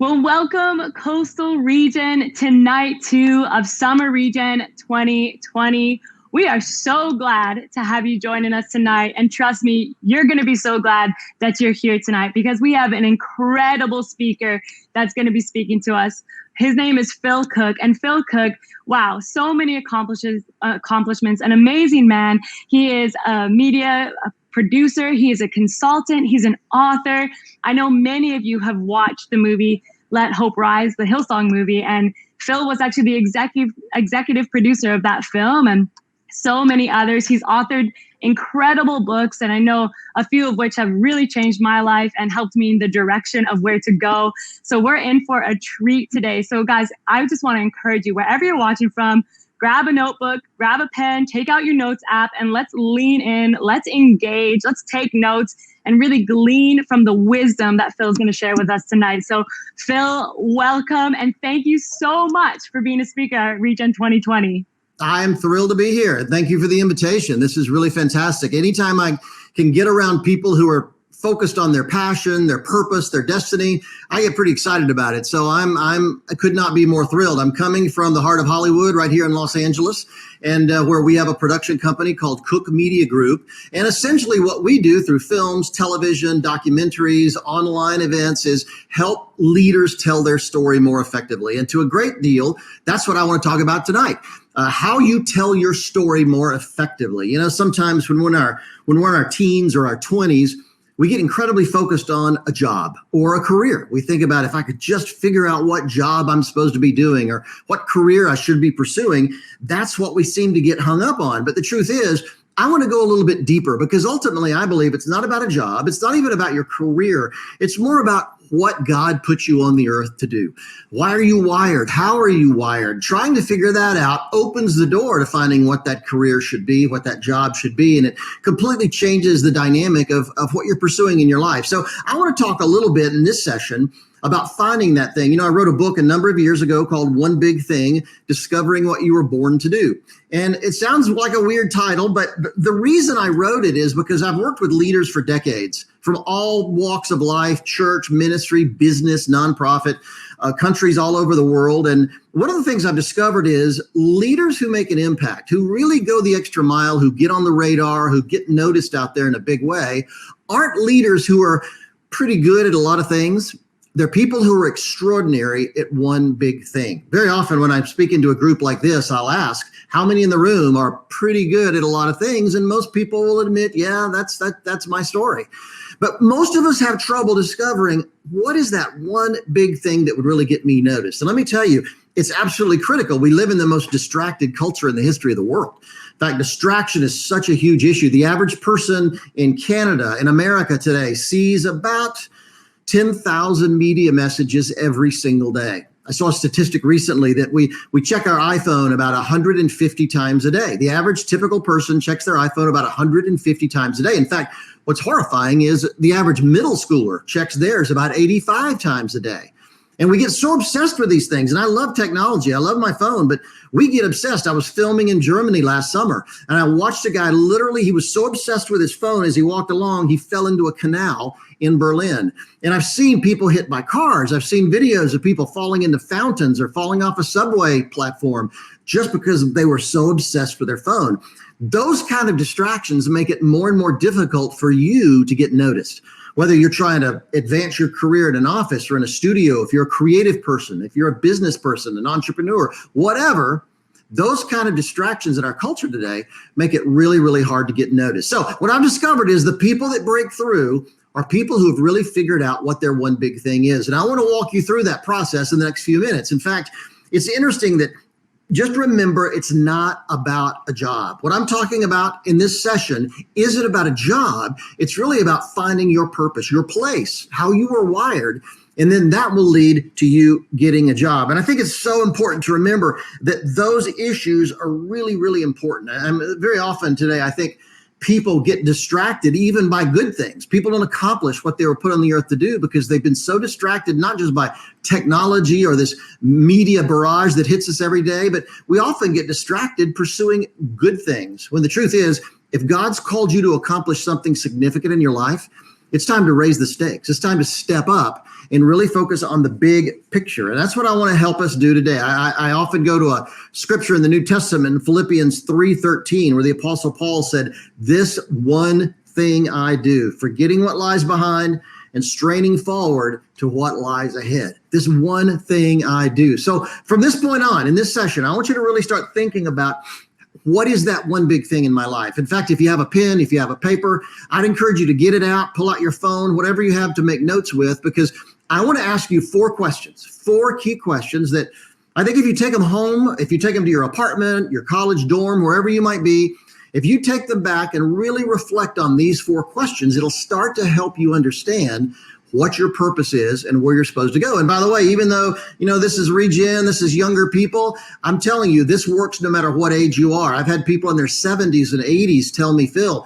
Well, welcome Coastal Region to night 2 of Summer Regen 2020. We are so glad to have you joining us tonight. And trust me, you're going to be so glad that you're here tonight because we have an incredible speaker that's going to be speaking to us. His name is Phil Cooke. And Phil Cooke, wow, so many accomplishments, an amazing man. He is a media producer. He is a consultant. He's an author. I know many of you have watched the movie Let Hope Rise, the Hillsong movie, and Phil was actually the executive producer of that film and so many others. He's authored incredible books, and I know a few of which have really changed my life and helped me in the direction of where to go. So we're in for a treat today. So guys, I just want to encourage you, wherever you're watching from, grab a notebook, grab a pen, take out your notes app, and let's lean in, let's engage, let's take notes, and really glean from the wisdom that Phil's going to share with us tonight. So Phil, welcome, and thank you so much for being a speaker at Regen 2020. I'm thrilled to be here. Thank you for the invitation. This is really fantastic. Anytime I can get around people who are focused on their passion, their purpose, their destiny, I get pretty excited about it. So I could not be more thrilled. I'm coming from the heart of Hollywood right here in Los Angeles, and where we have a production company called Cooke Media Group. And essentially what we do through films, television, documentaries, online events is help leaders tell their story more effectively. And to a great deal, that's what I want to talk about tonight. How you tell your story more effectively. You know, sometimes when we're in our teens or our 20s, we get incredibly focused on a job or a career. We think about, if I could just figure out what job I'm supposed to be doing or what career I should be pursuing, that's what we seem to get hung up on. But the truth is, I want to go a little bit deeper, because ultimately I believe it's not about a job. It's not even about your career. It's more about what God put you on the earth to do. Why are you wired? How are you wired? Trying to figure that out opens the door to finding what that career should be, what that job should be. And it completely changes the dynamic of what you're pursuing in your life. So I want to talk a little bit in this session about finding that thing. You know, I wrote a book a number of years ago called One Big Thing, Discovering What You Were Born to Do. And it sounds like a weird title, but the reason I wrote it is because I've worked with leaders for decades from all walks of life, church, ministry, business, nonprofit, countries all over the world. And one of the things I've discovered is leaders who make an impact, who really go the extra mile, who get on the radar, who get noticed out there in a big way, aren't leaders who are pretty good at a lot of things. They're people who are extraordinary at one big thing. Very often when I'm speaking to a group like this, I'll ask, how many in the room are pretty good at a lot of things? And most people will admit, yeah, that's my story. But most of us have trouble discovering, what is that one big thing that would really get me noticed? And let me tell you, it's absolutely critical. We live in the most distracted culture in the history of the world. In fact, distraction is such a huge issue. The average person in Canada, in America today, sees about 10,000 media messages every single day. I saw a statistic recently that we check our iPhone about 150 times a day. The average typical person checks their iPhone about 150 times a day. In fact, what's horrifying is the average middle schooler checks theirs about 85 times a day. And we get so obsessed with these things. And I love technology. I love my phone, but we get obsessed. I was filming in Germany last summer, and I watched a guy, literally, he was so obsessed with his phone as he walked along, he fell into a canal in Berlin. And I've seen people hit by cars. I've seen videos of people falling into fountains or falling off a subway platform just because they were so obsessed with their phone. Those kind of distractions make it more and more difficult for you to get noticed. Whether you're trying to advance your career in an office or in a studio, if you're a creative person, if you're a business person, an entrepreneur, whatever, those kind of distractions in our culture today make it really, really hard to get noticed. So what I've discovered is the people that break through are people who have really figured out what their one big thing is. And I want to walk you through that process in the next few minutes. In fact, it's interesting that just remember, it's not about a job. What I'm talking about in this session isn't about a job. It's really about finding your purpose, your place, how you were wired. And then that will lead to you getting a job. And I think it's so important to remember that those issues are really, really important. And very often today, I think people get distracted even by good things. People don't accomplish what they were put on the earth to do because they've been so distracted, not just by technology or this media barrage that hits us every day, but we often get distracted pursuing good things. When the truth is, if God's called you to accomplish something significant in your life, It's time to raise the stakes. It's time to step up and really focus on the big picture. And that's what I want to help us do today. I often go to a scripture in the New Testament, Philippians 3:13, where the Apostle Paul said, "This one thing I do, forgetting what lies behind and straining forward to what lies ahead." This one thing I do. So from this point on, in this session, I want you to really start thinking about, what is that one big thing in my life? In fact, if you have a pen, if you have a paper, I'd encourage you to get it out, pull out your phone, whatever you have to make notes with, because I want to ask you 4 questions, 4 key questions that I think if you take them home, if you take them to your apartment, your college dorm, wherever you might be, if you take them back and really reflect on these 4 questions, it'll start to help you understand what your purpose is and where you're supposed to go. And by the way, even though, this is Regen, this is younger people, I'm telling you, this works no matter what age you are. I've had people in their 70s and 80s tell me, Phil,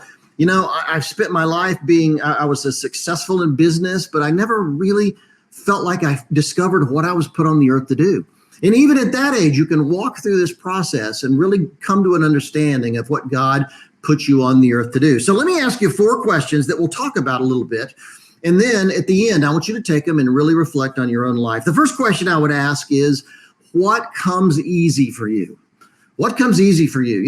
I've spent my life I was successful in business, but I never really felt like I discovered what I was put on the earth to do. And even at that age, you can walk through this process and really come to an understanding of what God put you on the earth to do. So let me ask you 4 questions that we'll talk about a little bit. And then at the end, I want you to take them and really reflect on your own life. The first question I would ask is, what comes easy for you? What comes easy for you?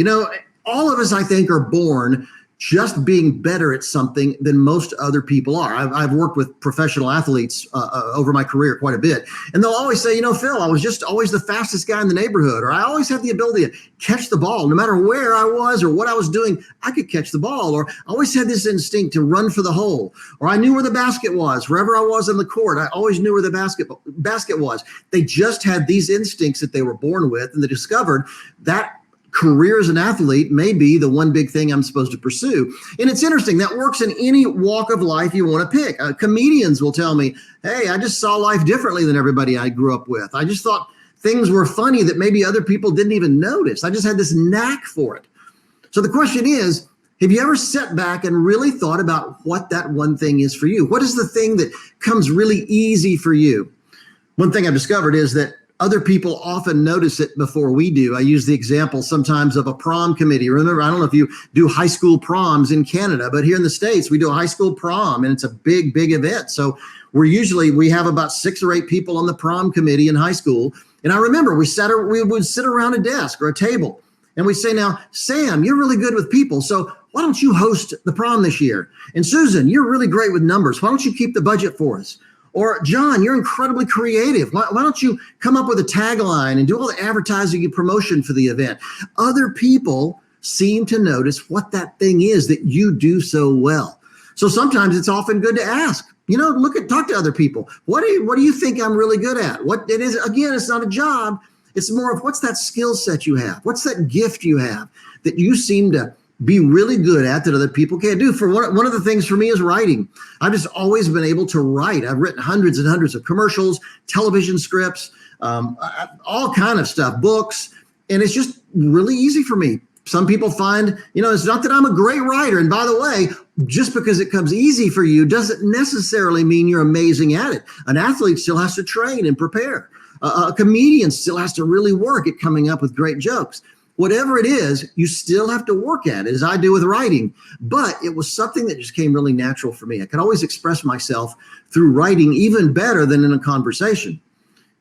All of us, I think, are born just being better at something than most other people are. I've worked with professional athletes over my career quite a bit. And they'll always say, Phil, I was just always the fastest guy in the neighborhood, or I always had the ability to catch the ball. No matter where I was or what I was doing, I could catch the ball. Or I always had this instinct to run for the hole. Or I knew where the basket was. Wherever I was on the court, I always knew where the basket was. They just had these instincts that they were born with, and they discovered that career as an athlete may be the one big thing I'm supposed to pursue. And it's interesting, that works in any walk of life you want to pick. Comedians will tell me, hey, I just saw life differently than everybody I grew up with. I just thought things were funny that maybe other people didn't even notice. I just had this knack for it. So the question is, have you ever sat back and really thought about what that one thing is for you? What is the thing that comes really easy for you? One thing I've discovered is that other people often notice it before we do. I use the example sometimes of a prom committee. Remember, I don't know if you do high school proms in Canada, but here in the States, we do a high school prom, and it's a big, big event. So we have about 6 or 8 people on the prom committee in high school. And I remember we would sit around a desk or a table, and we say, now, Sam, you're really good with people, so why don't you host the prom this year? And Susan, you're really great with numbers. Why don't you keep the budget for us? Or John, you're incredibly creative. Why don't you come up with a tagline and do all the advertising and promotion for the event? Other people seem to notice what that thing is that you do so well. So sometimes it's often good to ask, talk to other people. What do you think I'm really good at? What it is, again, it's not a job. It's more of, what's that skill set you have? What's that gift you have that you seem to be really good at that other people can't do? For one of the things for me is writing. I've just always been able to write. I've written hundreds and hundreds of commercials, television scripts, all kind of stuff, books, and it's just really easy for me. Some people find, it's not that I'm a great writer. And by the way, just because it comes easy for you doesn't necessarily mean you're amazing at it. An athlete still has to train and prepare. A comedian still has to really work at coming up with great jokes. Whatever it is, you still have to work at it, as I do with writing. But it was something that just came really natural for me. I could always express myself through writing even better than in a conversation.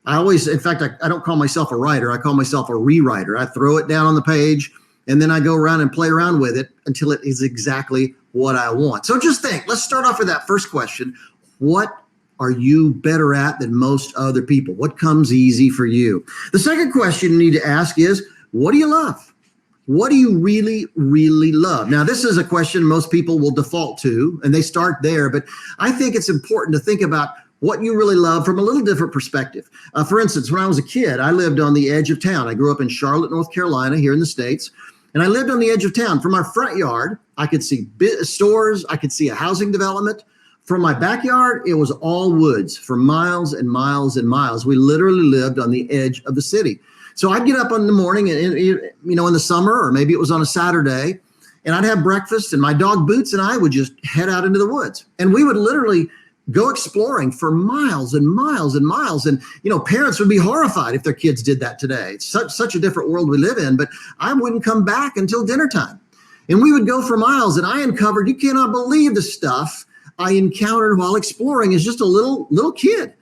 In fact, I don't call myself a writer. I call myself a rewriter. I throw it down on the page, and then I go around and play around with it until it is exactly what I want. So just think, let's start off with that first question. What are you better at than most other people? What comes easy for you? The second question you need to ask is, what do you love? What do you really, really love? Now, this is a question most people will default to, and they start there, but I think it's important to think about what you really love from a little different perspective. For instance, when I was a kid, I lived on the edge of town. I grew up in Charlotte, North Carolina, here in the States, and I lived on the edge of town. From our front yard, I could see stores, I could see a housing development. From my backyard, it was all woods for miles and miles and miles. We literally lived on the edge of the city. So I'd get up in the morning and, in the summer, or maybe it was on a Saturday, and I'd have breakfast, and my dog Boots and I would just head out into the woods. And we would literally go exploring for miles and miles and miles. And, parents would be horrified if their kids did that today. It's such a different world we live in, but I wouldn't come back until dinner time. And we would go for miles, and I uncovered, you cannot believe the stuff I encountered while exploring as just a little kid.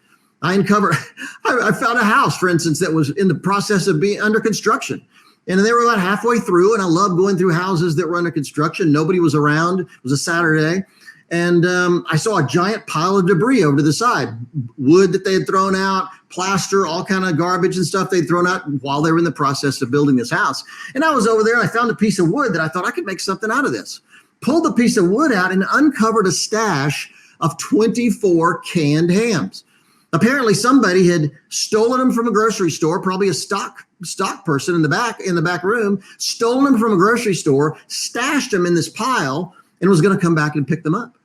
I found a house, for instance, that was in the process of being under construction. And they were about halfway through, and I loved going through houses that were under construction. Nobody was around. It was a Saturday. And I saw a giant pile of debris over to the side, wood that they had thrown out, plaster, all kind of garbage and stuff they'd thrown out while they were in the process of building this house. And I was over there, and I found a piece of wood that I thought I could make something out of this. Pulled the piece of wood out and uncovered a stash of 24 canned hams. Apparently somebody had stolen them from a grocery store, probably a stock person in the back room, stolen them from a grocery store, stashed them in this pile, and was going to come back and pick them up.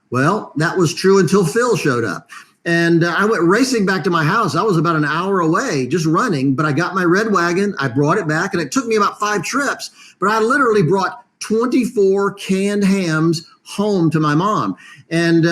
Well, that was true until Phil showed up. And I went racing back to my house. I was about an hour away just running, but I got my red wagon. I brought it back, and it took me about 5 trips, but I literally brought 24 canned hams home to my mom. And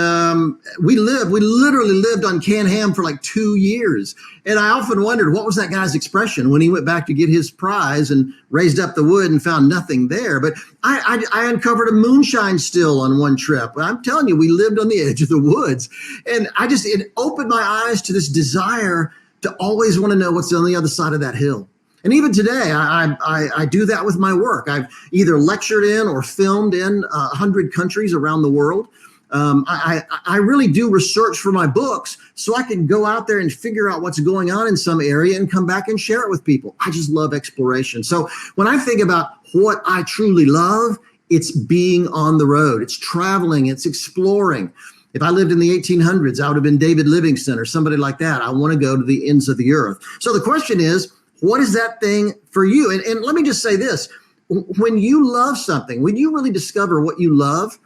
we literally lived on canned ham for like 2 years. And I often wondered, what was that guy's expression when he went back to get his prize and raised up the wood and found nothing there? But I uncovered a moonshine still on one trip. I'm telling you, we lived on the edge of the woods. And it opened my eyes to this desire to always want to know what's on the other side of that hill. And even today, I do that with my work. I've either lectured in or filmed in 100 countries around the world. I really do research for my books so I can go out there and figure out what's going on in some area and come back and share it with people. I just love exploration. So when I think about what I truly love, it's being on the road. It's traveling. It's exploring. If I lived in the 1800s, I would have been David Livingstone or somebody like that. I want to go to the ends of the earth. So the question is, what is that thing for you? And let me just say this. When you love something, when you really discover what you love,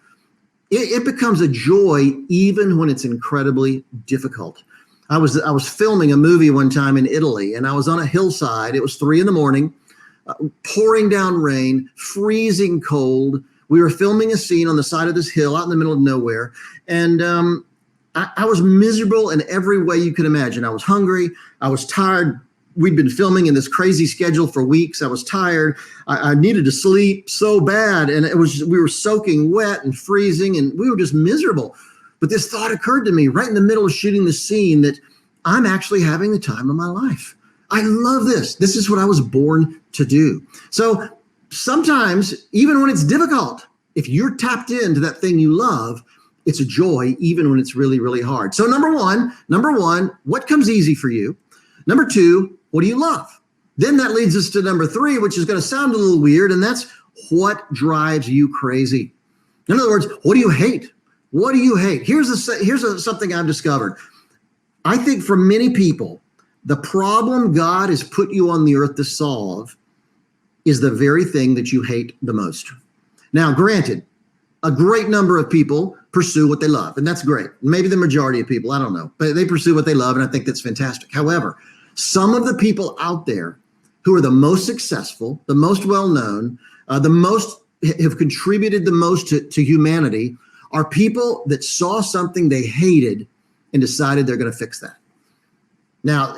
it becomes a joy even when it's incredibly difficult. I was filming a movie one time in Italy, and I was on a hillside. It was 3 a.m, pouring down rain, freezing cold. We were filming a scene on the side of this hill out in the middle of nowhere. And I was miserable in every way you could imagine. I was hungry. I was tired. We'd been filming in this crazy schedule for weeks. I was tired. I needed to sleep so bad. And we were soaking wet and freezing, and we were just miserable. But this thought occurred to me right in the middle of shooting the scene that I'm actually having the time of my life. I love this. This is what I was born to do. So sometimes, even when it's difficult, if you're tapped into that thing you love, it's a joy, even when it's really, really hard. So number one, what comes easy for you? Number 2, what do you love? Then that leads us to number 3, which is going to sound a little weird, and that's what drives you crazy. In other words, what do you hate? What do you hate? Here's something I've discovered. I think for many people, the problem God has put you on the earth to solve is the very thing that you hate the most. Now, granted, a great number of people pursue what they love, and that's great. Maybe the majority of people, I don't know, but they pursue what they love, and I think that's fantastic. However, some of the people out there who are the most successful, the most well-known, the most have contributed the most to humanity are people that saw something they hated and decided they're going to fix that. Now,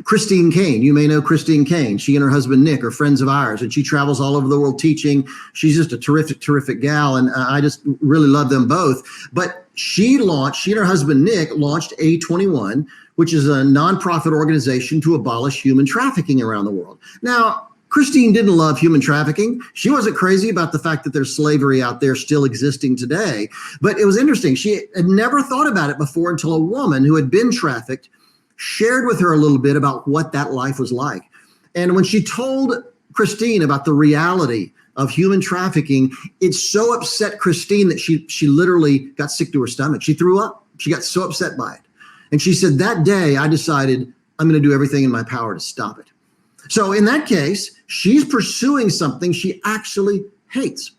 Christine Kane, you may know Christine Kane. She and her husband, Nick, are friends of ours, and she travels all over the world teaching. She's just a terrific gal, and I just really love them both. But she and her husband, Nick, launched A21, which is a nonprofit organization to abolish human trafficking around the world. Now, Christine didn't love human trafficking. She wasn't crazy about the fact that there's slavery out there still existing today. But it was interesting. She had never thought about it before until a woman who had been trafficked shared with her a little bit about what that life was like. And when she told Christine about the reality of human trafficking, it so upset Christine that she literally got sick to her stomach. She threw up. She got so upset by it. And she said, that day I decided I'm going to do everything in my power to stop it. So in that case, she's pursuing something she actually hates.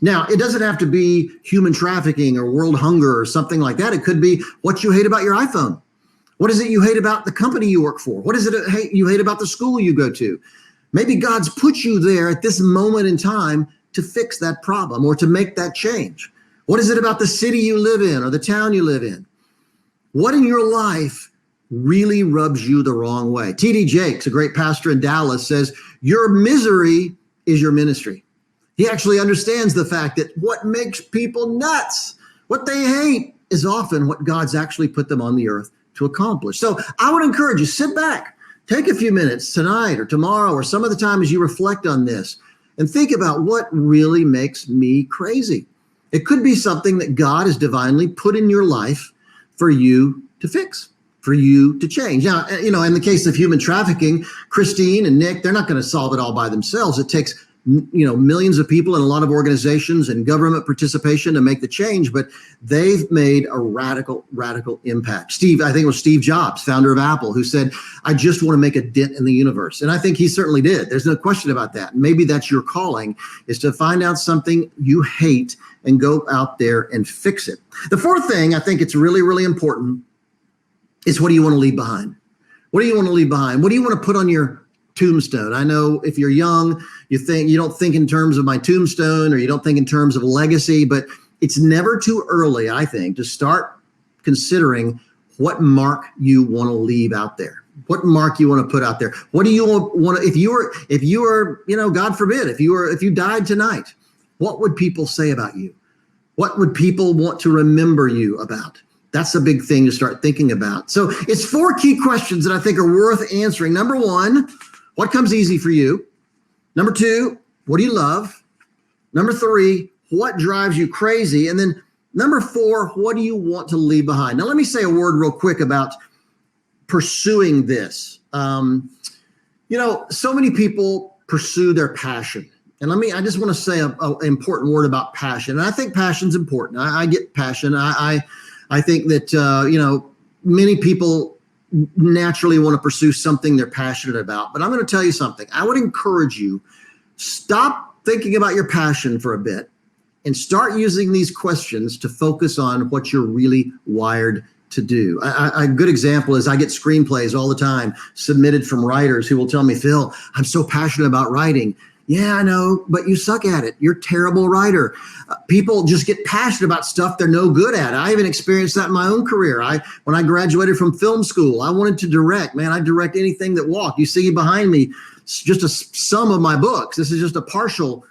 Now, it doesn't have to be human trafficking or world hunger or something like that. It could be what you hate about your iPhone. What is it you hate about the company you work for? What is it you hate about the school you go to? Maybe God's put you there at this moment in time to fix that problem or to make that change. What is it about the city you live in or the town you live in? What in your life really rubs you the wrong way? T.D. Jakes, a great pastor in Dallas, says, your misery is your ministry. He actually understands the fact that what makes people nuts, what they hate, is often what God's actually put them on the earth to accomplish. So I would encourage you, sit back, take a few minutes tonight or tomorrow or some other time as you reflect on this and think about what really makes me crazy. It could be something that God has divinely put in your life for you to fix, for you to change. Now, in the case of human trafficking, Christine and Nick, they're not going to solve it all by themselves. It takes millions of people and a lot of organizations and government participation to make the change, but they've made a radical impact. I think it was Steve Jobs, founder of Apple, who said, I just want to make a dent in the universe. And I think he certainly did. There's no question about that. Maybe that's your calling, is to find out something you hate and go out there and fix it. The fourth thing I think it's really, really important is, what do you want to leave behind? What do you want to leave behind? What do you want to put on your tombstone? I know if you're young, you don't think in terms of my tombstone, or you don't think in terms of legacy, but it's never too early, I think, to start considering what mark you want to leave out there. What mark you want to put out there? What do you want to, if you were, God forbid, if you died tonight, what would people say about you? What would people want to remember you about? That's a big thing to start thinking about. So it's 4 key questions that I think are worth answering. Number 1, what comes easy for you? Number 2, what do you love? Number 3, what drives you crazy? And then number 4, what do you want to leave behind? Now, let me say a word real quick about pursuing this. So many people pursue their passion. And I just want to say an important word about passion. And I think passion's important. I get passion. I think that, many people naturally want to pursue something they're passionate about. But I'm going to tell you something. I would encourage you, stop thinking about your passion for a bit and start using these questions to focus on what you're really wired to do. A good example is I get screenplays all the time submitted from writers who will tell me, Phil, I'm so passionate about writing. Yeah, I know, but you suck at it. You're a terrible writer. People just get passionate about stuff they're no good at. I even experienced that in my own career. When I graduated from film school, I wanted to direct. Man, I direct anything that walked. You see behind me, just a sum of my books. This is just a partial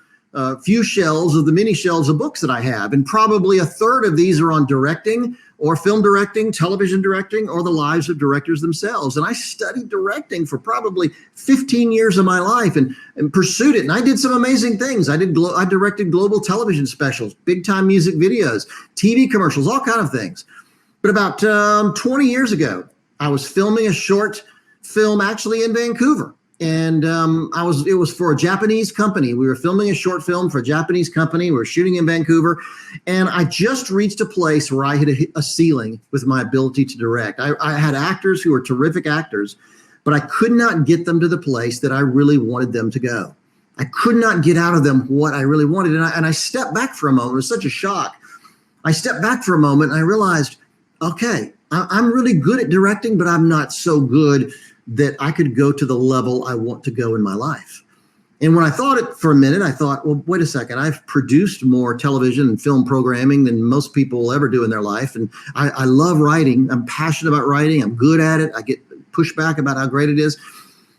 few shelves of the many shelves of books that I have. And probably a third of these are on directing or film directing, television directing, or the lives of directors themselves. And I studied directing for probably 15 years of my life and pursued it. And I did some amazing things. I directed global television specials, big time music videos, TV commercials, all kind of things. But about 20 years ago, I was filming a short film actually in Vancouver. And it was for a Japanese company. We were filming a short film for a Japanese company. We were shooting in Vancouver. And I just reached a place where I hit a ceiling with my ability to direct. I had actors who were terrific actors, but I could not get them to the place that I really wanted them to go. I could not get out of them what I really wanted. And I stepped back for a moment. It was such a shock. I stepped back for a moment and I realized, okay, I'm really good at directing, but I'm not so good that I could go to the level I want to go in my life. And when I thought it for a minute, I thought, well, wait a second. I've produced more television and film programming than most people will ever do in their life. And I love writing. I'm passionate about writing. I'm good at it. I get pushback about how great it is.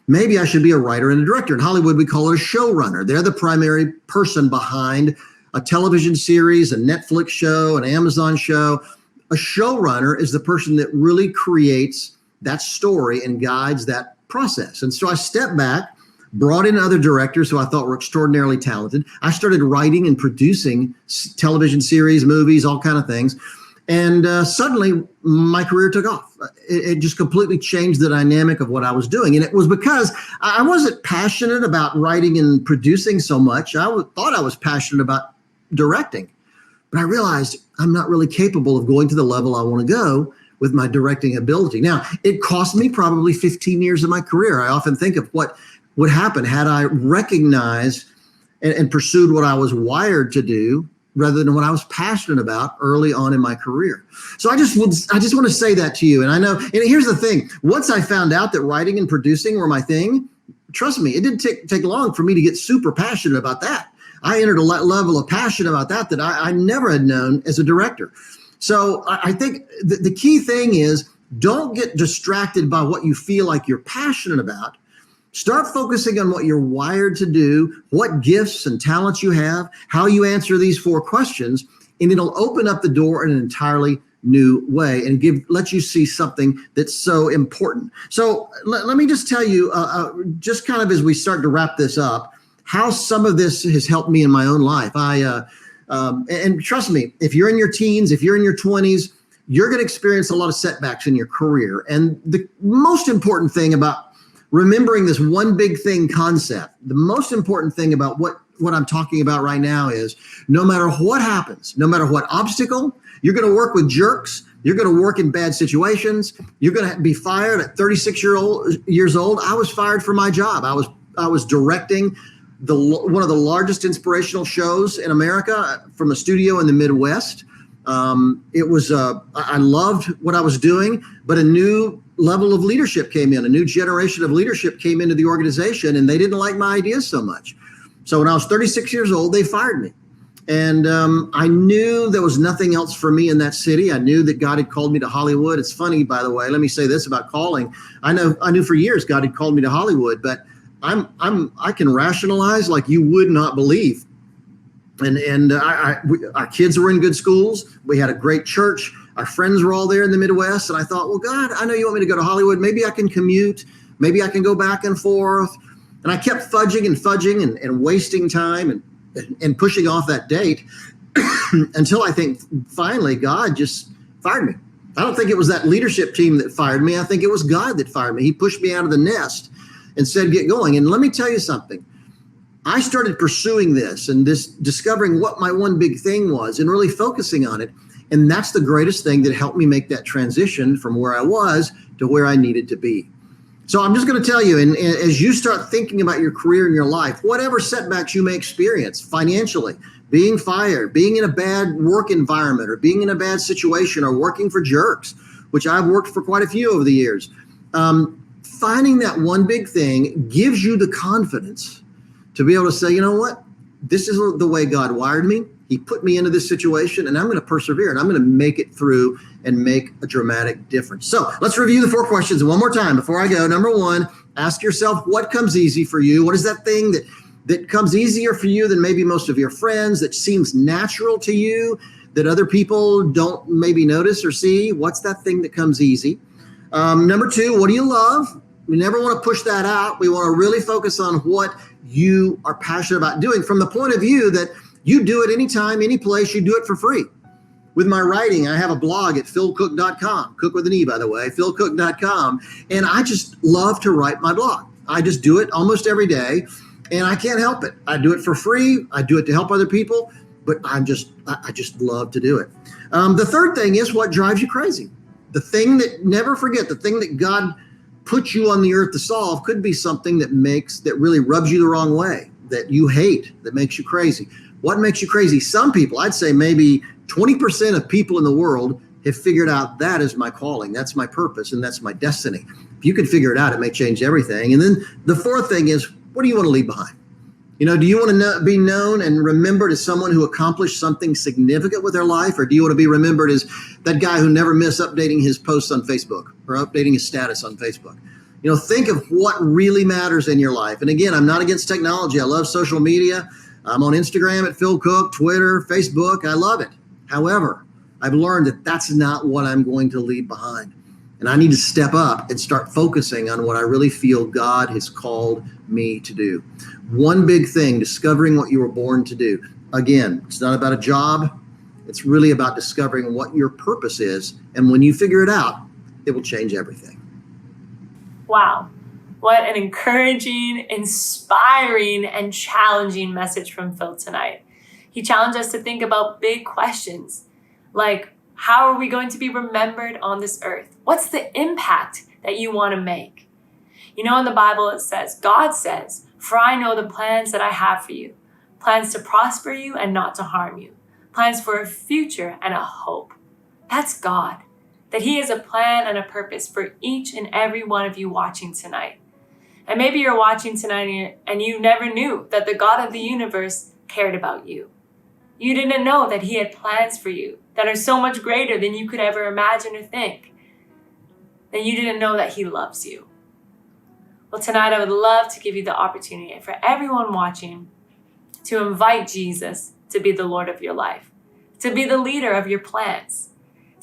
Maybe I should be a writer and a director. In Hollywood, we call it a showrunner. They're the primary person behind a television series, a Netflix show, an Amazon show. A showrunner is the person that really creates that story and guides that process. And so I stepped back, brought in other directors who I thought were extraordinarily talented. I started writing and producing television series, movies, all kind of things. And suddenly my career took off. It just completely changed the dynamic of what I was doing. And it was because I wasn't passionate about writing and producing so much. I thought I was passionate about directing. But I realized I'm not really capable of going to the level I want to go with my directing ability. Now, it cost me probably 15 years of my career. I often think of what would happen had I recognized and pursued what I was wired to do rather than what I was passionate about early on in my career. So I just want to say that to you. And I know, and here's the thing, once I found out that writing and producing were my thing, trust me, it didn't take long for me to get super passionate about that. I entered a level of passion about that I never had known as a director. So I think the key thing is, don't get distracted by what you feel like you're passionate about. Start focusing on what you're wired to do, what gifts and talents you have, how you answer these 4 questions, and it'll open up the door in an entirely new way and let you see something that's so important. So let me just tell you, just kind of as we start to wrap this up, how some of this has helped me in my own life. And trust me, if you're in your teens, if you're in your 20s, you're going to experience a lot of setbacks in your career. And the most important thing about remembering this one big thing concept, the most important thing about what I'm talking about right now is no matter what happens, no matter what obstacle, you're going to work with jerks. You're going to work in bad situations. You're going to be fired at 36 years old. I was fired from my job. I was directing one of the largest inspirational shows in America from a studio in the Midwest. I loved what I was doing, but a new level of leadership came in, a new generation of leadership came into the organization, and they didn't like my ideas so much. So when I was 36 years old, they fired me. And I knew there was nothing else for me in that city. I knew that God had called me to Hollywood. It's funny, by the way, let me say this about calling. I knew for years God had called me to Hollywood, but I can rationalize like you would not believe. And our kids were in good schools. We had a great church. Our friends were all there in the Midwest. And I thought, well, God, I know you want me to go to Hollywood. Maybe I can commute. Maybe I can go back and forth. And I kept fudging and wasting time and pushing off that date until I think finally God just fired me. I don't think it was that leadership team that fired me. I think it was God that fired me. He pushed me out of the nest and said, get going. And let me tell you something. I started pursuing this and discovering what my one big thing was and really focusing on it. And that's the greatest thing that helped me make that transition from where I was to where I needed to be. So I'm just going to tell you, and as you start thinking about your career and your life, whatever setbacks you may experience financially, being fired, being in a bad work environment, or being in a bad situation, or working for jerks, which I've worked for quite a few over the years, finding that one big thing gives you the confidence to be able to say, you know what, this is the way God wired me. He put me into this situation, and I'm going to persevere, and I'm going to make it through and make a dramatic difference. So let's review the 4 questions one more time before I go. Number 1, ask yourself, what comes easy for you? What is that thing that comes easier for you than maybe most of your friends, that seems natural to you, that other people don't maybe notice or see? What's that thing that comes easy? Number 2, what do you love? We never want to push that out. We want to really focus on what you are passionate about doing from the point of view that you do it anytime, any place, you do it for free. With my writing, I have a blog at philcooke.com, Cooke with an E, by the way, philcooke.com. And I just love to write my blog. I just do it almost every day, and I can't help it. I do it for free. I do it to help other people, but I just love to do it. The third thing is what drives you crazy. The thing that, never forget, the thing that God put you on the earth to solve could be something that really rubs you the wrong way, that you hate, that makes you crazy. What makes you crazy? Some people, I'd say maybe 20% of people in the world have figured out that is my calling, that's my purpose, and that's my destiny. If you can figure it out, it may change everything. And then the fourth thing is, what do you want to leave behind? You know, do you want to be known and remembered as someone who accomplished something significant with their life? Or do you want to be remembered as that guy who never missed updating his posts on Facebook or updating his status on Facebook? You know, think of what really matters in your life. And again, I'm not against technology. I love social media. I'm on Instagram at Phil Cooke, Twitter, Facebook. I love it. However, I've learned that that's not what I'm going to leave behind. And I need to step up and start focusing on what I really feel God has called me to do. One big thing, discovering what you were born to do. Again, it's not about a job. It's really about discovering what your purpose is. And when you figure it out, it will change everything. Wow. What an encouraging, inspiring, and challenging message from Phil tonight. He challenged us to think about big questions like, how are we going to be remembered on this earth? What's the impact that you want to make? You know, in the Bible it says, God says, for I know the plans that I have for you, plans to prosper you and not to harm you, plans for a future and a hope. That's God, that He has a plan and a purpose for each and every one of you watching tonight. And maybe you're watching tonight and you never knew that the God of the universe cared about you. You didn't know that He had plans for you that are so much greater than you could ever imagine or think. Then you didn't know that He loves you. Well, tonight I would love to give you the opportunity for everyone watching to invite Jesus to be the Lord of your life, to be the leader of your plans,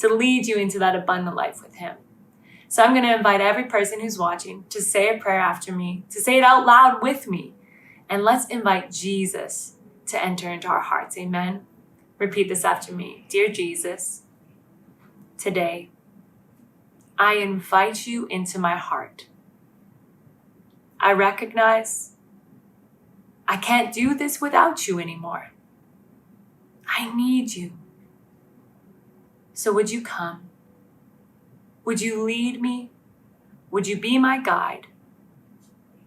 to lead you into that abundant life with him. So I'm going to invite every person who's watching to say a prayer after me, to say it out loud with me. And let's invite Jesus to enter into our hearts. Amen. Repeat this after me. Dear Jesus, today, I invite you into my heart. I recognize I can't do this without you anymore. I need you. So would you come? Would you lead me? Would you be my guide?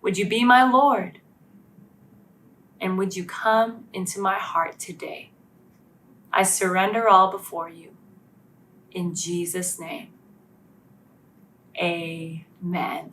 Would you be my Lord? And would you come into my heart today? I surrender all before you. In Jesus' name, amen.